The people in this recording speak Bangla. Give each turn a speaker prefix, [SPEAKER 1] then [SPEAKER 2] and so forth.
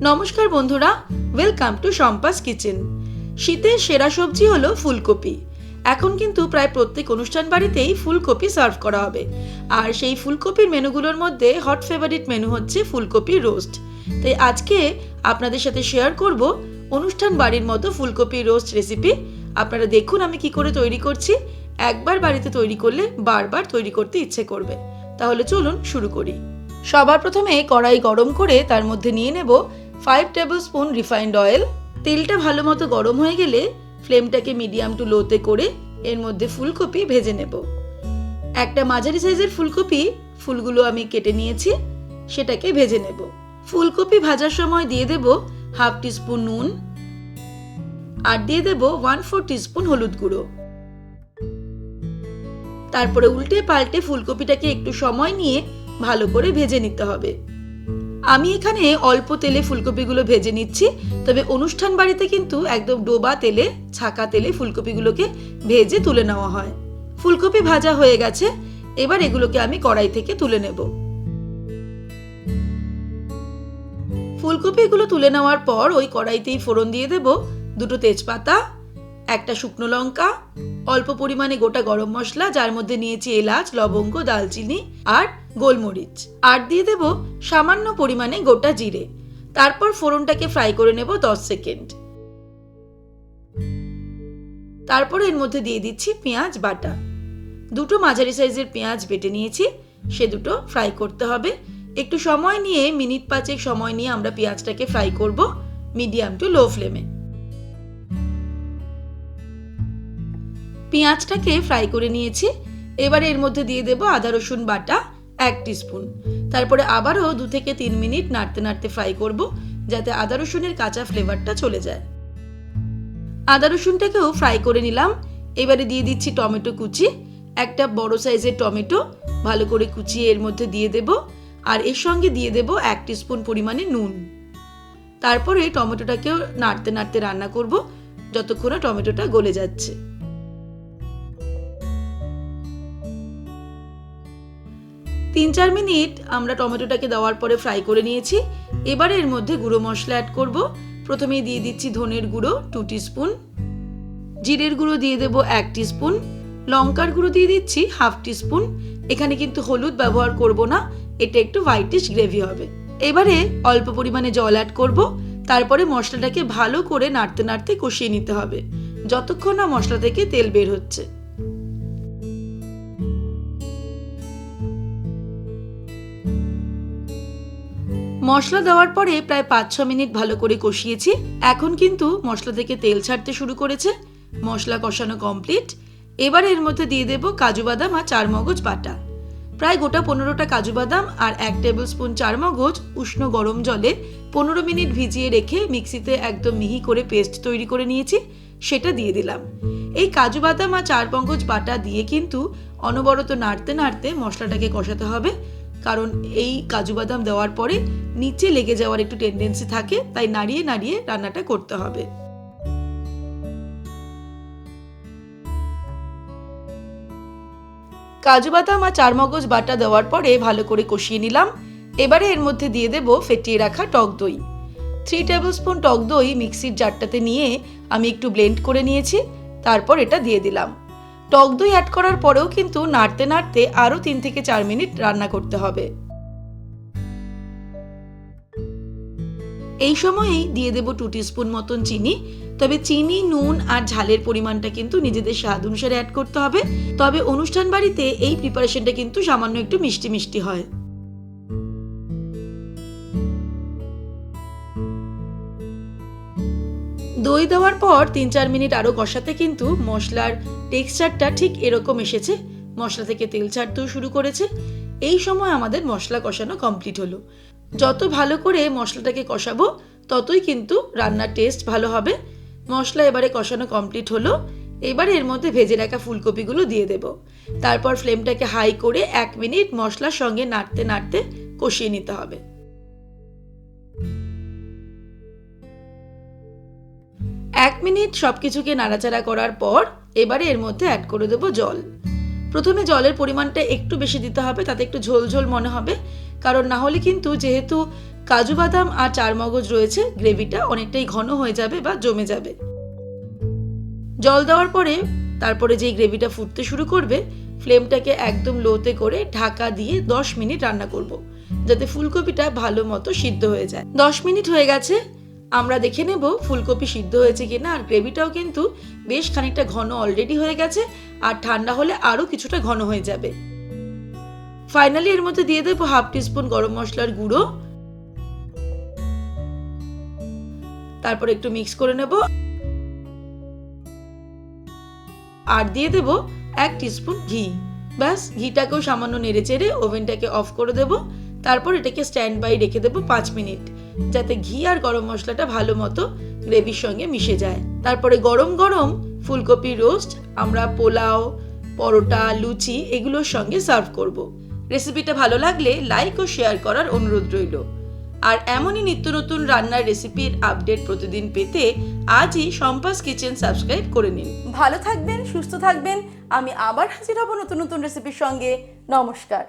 [SPEAKER 1] নমস্কার বন্ধুরা, ওয়েলকাম টু শম্পাস কিচেন। শীতের সেরা সবজি হলো ফুলকপি। এখন কিন্তু প্রায় প্রত্যেক অনুষ্ঠান বাড়িতেই ফুলকপি সার্ভ করা হবে, আর সেই ফুলকপির মেনুগুলোর মধ্যে হট ফেভারিট মেনু হচ্ছে ফুলকপির রোস্ট। তাই আজকে আপনাদের সাথে শেয়ার করব অনুষ্ঠান বাড়ির মতো ফুলকপির রোস্ট রেসিপি। আপনারা দেখুন আমি কি করে তৈরি করছি। একবার বাড়িতে তৈরি করলে বারবার তৈরি করতে ইচ্ছে করবে। তাহলে চলুন শুরু করি। সবার প্রথমে কড়াই গরম করে তার মধ্যে নিয়ে নেব 5 টেবিল স্পুন রিফাইন্ড অয়েল। তেলটা ভালো মতো গরম হয়ে গেলে ফ্লেমটাকে মিডিয়াম টু লোতে করে এর মধ্যে ফুলকপি ভেজে নেব। একটা মাঝারি সাইজের ফুলকপি, ফুলগুলো আমি কেটে নিয়েছি, সেটাকে ভেজে নেব। ফুলকপি ভাজার সময় দিয়ে দেব হাফ টিস্পুন নুন, আর দিয়ে দেব 1/4 টিস্পুন হলুদ গুঁড়ো। তারপরে উল্টে পাল্টে ফুলকপিটাকে একটু সময় নিয়ে ভালো করে ভেজে নিতে হবে। আমি এখানে অল্প তেলে ফুলকপিগুলো ভেজে নিচ্ছি, তবে অনুষ্ঠান বাড়িতে কিন্তু একদম ডোবা তেলে, ছাকা তেলে ফুলকপিগুলোকে ভেজে তুলে নেওয়া হয়। ফুলকপি ভাজা হয়ে গেছে, এবার এগুলোকে আমি কড়াই থেকে তুলে নেব। ফুলকপিগুলো তুলে নেওয়ার পর ওই কড়াইতেই ফোড়ন দিয়ে দেব 2টো তেজপাতা, একটা শুকনো লঙ্কা, অল্প পরিমাণে গোটা গরম মশলা, যার মধ্যে নিয়েছি এলাচ, লবঙ্গ, দালচিনি আর গোলমরিচ, আর দিয়ে দেব সামান্য পরিমাণে গোটা জিরে। তারপর ফোড়নটাকে ফ্রাই করে নেব 10 সেকেন্ড। তারপর এর মধ্যে দিয়ে দিচ্ছি পেঁয়াজ বাটা। 2টো মাঝারি সাইজের পেঁয়াজ বেটে নিয়েছি, সে দুটো ফ্রাই করতে হবে। একটু সময় নিয়ে, মিনিট 5 সময় নিয়ে আমরা পেঁয়াজটাকে ফ্রাই করব মিডিয়াম টু লো ফ্লেমে। পেঁয়াজটাকে ফ্রাই করে নিয়েছি, এবারে এর মধ্যে দিয়ে দেব আদা রসুন বাটা 1 টিস্পুন। তারপরে আবারও 2 থেকে 3 মিনিট নাড়তে নাড়তে ফ্রাই করব, যাতে আদা রসুনের কাঁচা ফ্লেভারটা চলে যায়। আদা রসুনটাকেও ফ্রাই করে নিলাম। এবারে দিয়ে দিচ্ছি টমেটো কুচি। একটা বড় সাইজের টমেটো ভালো করে কুচিয়ে এর মধ্যে দিয়ে দেব, আর এর সঙ্গে দিয়ে দেব 1 টিস্পুন পরিমাণে নুন। তারপরে টমেটোটাকেও নাড়তে নাড়তে রান্না করব যতক্ষণ না টমেটোটা গলে যাচ্ছে। 3-4 মিনিট আমরা টমেটোটাকে দেওয়ার পরে ফ্রাই করে নিয়েছি। এবারে এর মধ্যে গুঁড়ো মশলা অ্যাড করব। প্রথমেই দিয়ে দিচ্ছি ধনের গুঁড়ো 2 টিস্পুন, জিরের গুঁড়ো দিয়ে দেব 1 টিস্পুন, লঙ্কার গুঁড়ো দিয়ে দিচ্ছি হাফ টিস্পুন। এখানে কিন্তু হলুদ ব্যবহার করব না, এটা একটু হোয়াইটিশ গ্রেভি হবে। এবারে অল্প পরিমাণে জল অ্যাড করব। তারপরে মশলাটাকে ভালো করে নাড়তে নাড়তে কষিয়ে নিতে হবে যতক্ষণ না মশলা থেকে তেল বের হচ্ছে। মশলা দেওয়ার পরে প্রায় 5-6 মিনিট ভালো করে কষিয়েছি। এখন কিন্তু মশলা থেকে তেল ছাড়তে শুরু করেছে। মশলা কষানো কমপ্লিট। এবারে এর মধ্যে দিয়ে দেব কাজু বাদাম আর চারমগজ বাটা। প্রায় গোটা 15টা কাজু বাদাম আর 1 টেবিল স্পুন চারমগজ উষ্ণ গরম জলে 15 মিনিট ভিজিয়ে রেখে মিক্সিতে একদম মিহি করে পেস্ট তৈরি করে নিয়েছি, সেটা দিয়ে দিলাম। এই কাজু বাদাম আর চারমগজ বাটা দিয়ে কিন্তু অনবরত নাড়তে নাড়তে মশলাটাকে কষাতে হবে, কারণ এই কাজু বাদাম দেওয়ার পরে নিচে লেগে যাওয়ার একটু টেন্ডেন্সি থাকে, তাই নাড়িয়ে নাড়িয়ে রান্নাটা করতে হবে। কাজু বাদাম আর চারমগজ বাটা দেওয়ার পরে ভালো করে কষিয়ে নিলাম। এবারে এর মধ্যে দিয়ে দেব ফেটিয়ে রাখা টক দই। 3 টেবিল স্পুন টক দই মিক্সির জারটাতে নিয়ে আমি একটু ব্লেন্ড করে নিয়েছি, তারপর এটা দিয়ে দিলাম। টক দই অ্যাড করার পরেও কিন্তু নাড়তে নাড়তে আরও 3 থেকে 4 মিনিট রান্না করতে হবে। এই সময়েই দিয়ে দেব 2 টিস্পুন মতন চিনি। তবে চিনি, নুন আর ঝালের পরিমাণটা কিন্তু নিজেদের স্বাদ অনুসারে অ্যাড করতে হবে। তবে অনুষ্ঠান বাড়িতে এই প্রিপারেশনটা কিন্তু সামান্য একটু মিষ্টি মিষ্টি হয়। দই দেওয়ার পর 3-4 মিনিট আরও কষাতে কিন্তু মশলার টেক্সচারটা ঠিক এরকম এসেছে। মশলা থেকে তেল ছাড়তেও শুরু করেছে। এই সময় আমাদের মশলা কষানো কমপ্লিট হলো। যত ভালো করে মশলাটাকে কষাবো ততই কিন্তু রান্নার টেস্ট ভালো হবে। মশলা এবারে কষানো কমপ্লিট হলো। এবারে এর মধ্যে ভেজে রাখা ফুলকপিগুলো দিয়ে দেব। তারপর ফ্লেমটাকে হাই করে 1 মিনিট মশলার সঙ্গে নাড়তে নাড়তে কষিয়ে নিতে হবে। 1 মিনিট সবকিছুকে নাড়াচাড়া করার পর এবারে এর মধ্যে অ্যাড করে দেব জল। প্রথমে জলের পরিমাণটা একটু বেশি দিতে হবে, তাতে একটু ঝোল ঝোল মনে হবে। কারণ না হলে কিন্তু যেহেতু কাজু বাদাম আর চারমগজ রয়েছে, গ্রেভিটা অনেকটাই ঘন হয়ে যাবে বা জমে যাবে। জল দেওয়ার পরে তারপরে যেই গ্রেভিটা ফুটতে শুরু করবে, ফ্লেমটাকে একদম লোতে করে ঢাকা দিয়ে 10 মিনিট রান্না করব, যাতে ফুলকপিটা ভালো মতো সিদ্ধ হয়ে যায়। 10 মিনিট হয়ে গেছে, আমরা দেখে নেব ফুলকপি সিদ্ধ হয়েছে কিনা। আর গ্রেভিটাও কিন্তু বেশ খানিকটা ঘন অলরেডি হয়ে গেছে, আর ঠান্ডা হলে আরও কিছুটা ঘন হয়ে যাবে। ফাইনালি এর মধ্যে দিয়ে দেবো 1/2 টিস্পুন গরম মশলার গুঁড়ো, তারপর একটু মিক্স করে নেব। আর দিয়ে দেব 1 টিস্পুন ঘি। ব্যাস, ঘিটাকেও সামান্য নেড়ে চেড়ে ওভেনটাকে অফ করে দেব। তারপর এটাকে স্ট্যান্ড বাই রেখে দেবো 5 মিনিট, যাতে ঘি আর গরম মশলাটা ভালো মতো গ্রেভির সঙ্গে মিশে যায়। তারপরে গরম গরম ফুলকপি রোস্ট আমরা পোলাও, পরোটা, লুচি এগুলোর সঙ্গে সার্ভ করব। রেসিপিটা ভালো লাগলে লাইক ও শেয়ার করার অনুরোধ রইল। আর এমনই নিত্য নতুন রান্নার রেসিপির আপডেট প্রতিদিন পেতে আজই শম্পাস কিচেন সাবস্ক্রাইব করে নিন।
[SPEAKER 2] ভালো থাকবেন, সুস্থ থাকবেন। আমি আবার হাজির হব নতুন নতুন রেসিপির সঙ্গে। নমস্কার।